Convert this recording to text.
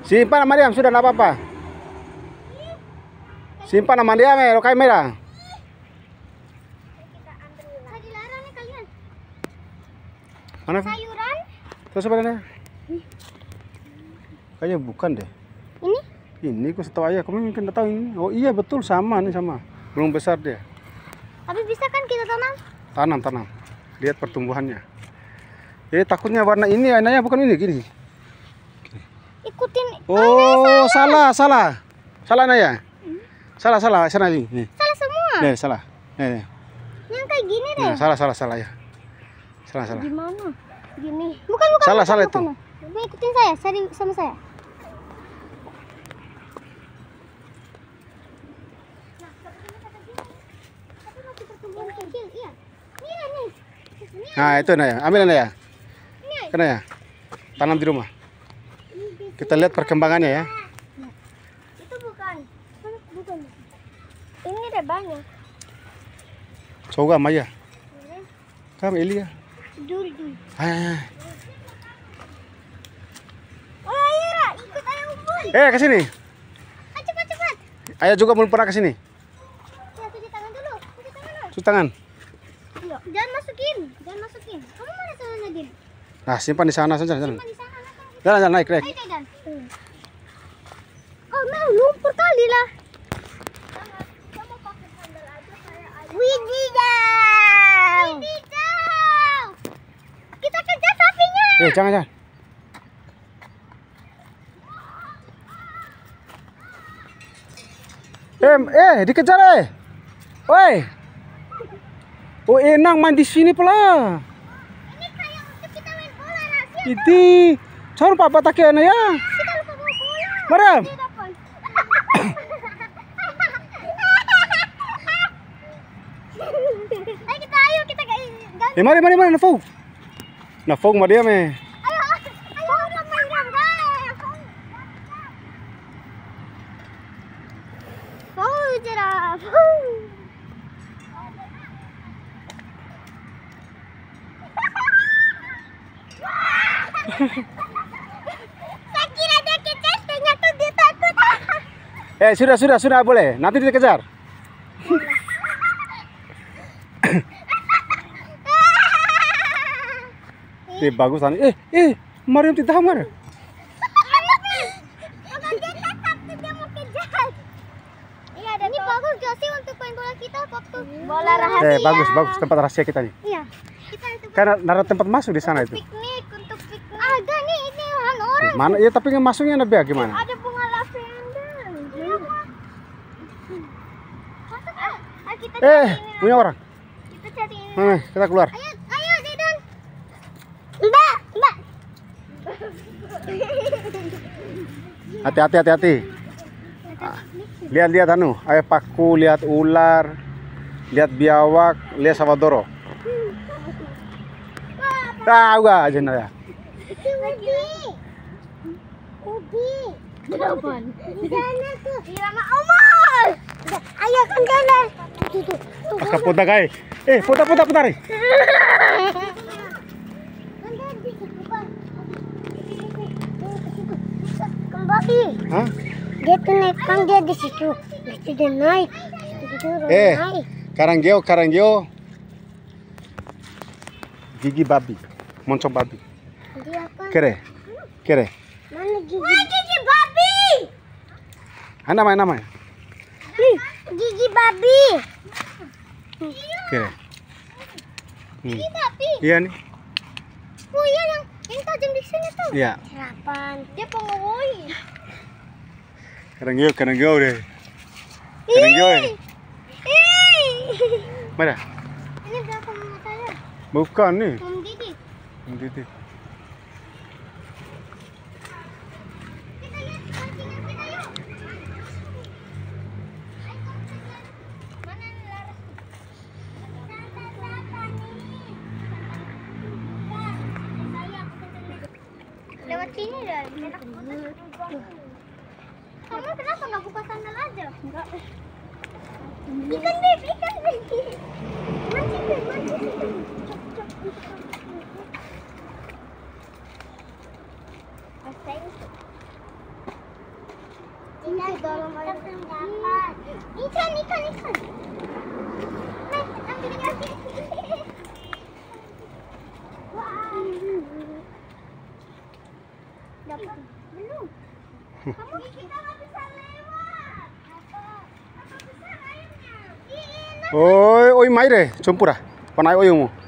Simpan sama Diam, sudah enggak apa-apa. Simpan sama Diam, rokai merah. Dilarang nih kalian. Mana? Sayuran? Terus sebenarnya? Kayaknya bukan deh. Ini? Ini kok setahu ayah, kamu mungkin tahu ini. Oh iya betul, sama nih sama. Belum besar dia. Tapi bisa kan kita tanam? Tanam. Lihat pertumbuhannya. Takutnya warna ini, warnanya bukan ini, gini. Ikutin. Oh, salah. Salah Naya. Salah, sana ini. Nih. Salah semua. Nih, salah. Nih. Yang kayak gini deh. Nah, salah ya. Salah. Gimana? Gini. Bukan. Salah bukan. itu. Coba ikutin saya, sama saya. Iya. Nih. Nah, itu Naya. Ambil Naya. Kena ya. Tanam di rumah. Kita lihat perkembangannya ya. Itu bukan. Ini ada banyak. Coba Maya. Kamu Elia. Dul. Ayo. Oh, ayo Ra, ikut ayah umpul. Ke sini. Cepat. Ayah juga belum pernah ke sini. Ya, cuci tangan dulu. Cuci tangan. Iya. Jangan masukin. Kamu mana sana Nadim? Nah, simpan di sana saja. Simpan di sana. Jalan naik. Ayo, Dan. Oh, mau lumpur kali lah. Kamu pakai sandal aja kayak Wididau. Kita kejar sapinya. Jangan. Dikejar Woi. Oh, enak main di sini pula. Ini kayak untuk kita main bola rahasia. Itu. Cari papa takian ya. Kita lupa bawa bola. Mariam. Dia dapat. Ayo kita ganti. Mari nafog sama dia Ayo main guys. Oh, jerap. Saya kira dia kejar, ternyata dia takut. Sudah boleh. Nanti dikejar. Bagus tadi. Mariam tidak hamar. Ini bagus gak sih untuk main bola kita waktu bola rahasia? Bagus tempat rahasia kita nih. Iya. Kita itu Karena naruh tempat masuk di sana itu. piknik untuk piknik. Ada nih ini orang. Mana? Ya tapi masuknya nabi gimana? Ada bunga lavender. Masuk ah. Kita cari ini. Punya orang. Kita cari ini. Kita keluar. Ayo Dedan. Mbak. Hati-hati. Lihat anu, ayo paku, lihat ular, lihat biawak, lihat sawadoro. Tahu gak aja ya? Udi. Berapaan? Di sana tuh. Di Rama Omar. Ayo kan jalan. Tuh. Putar guys. Putar. Kembali. Hah? Dia tuh naik kan dia di situ. Itu dia naik. Karanggeo. Gigi babi, moncong babi. Dia kan. Kere. Mana gigi? Gigi babi. Namanya. Gigi babi. Kere. Gigi babi. Iya nih. Oh iya yang tajam di sini tuh. Iya. Harapan. Dia pengawoi. Karanggeo deh. Karanggeo. Mana? Ini berapa matanya? Bukan nih. Om Didi. Kita lihat pancingan kita yuk. Mana laras? Lewat sini dah. Kamu kenapa nggak buka sandal aja? Enggak. Ikan beb. Mancing. Astaga. ikan. Nah, ambil lagi. Wah. Dapat belum? Kamu kita nggak bisa lewat. Apa besar airnya? Oi, oi mai deh, campur ah. Panai oyungmu.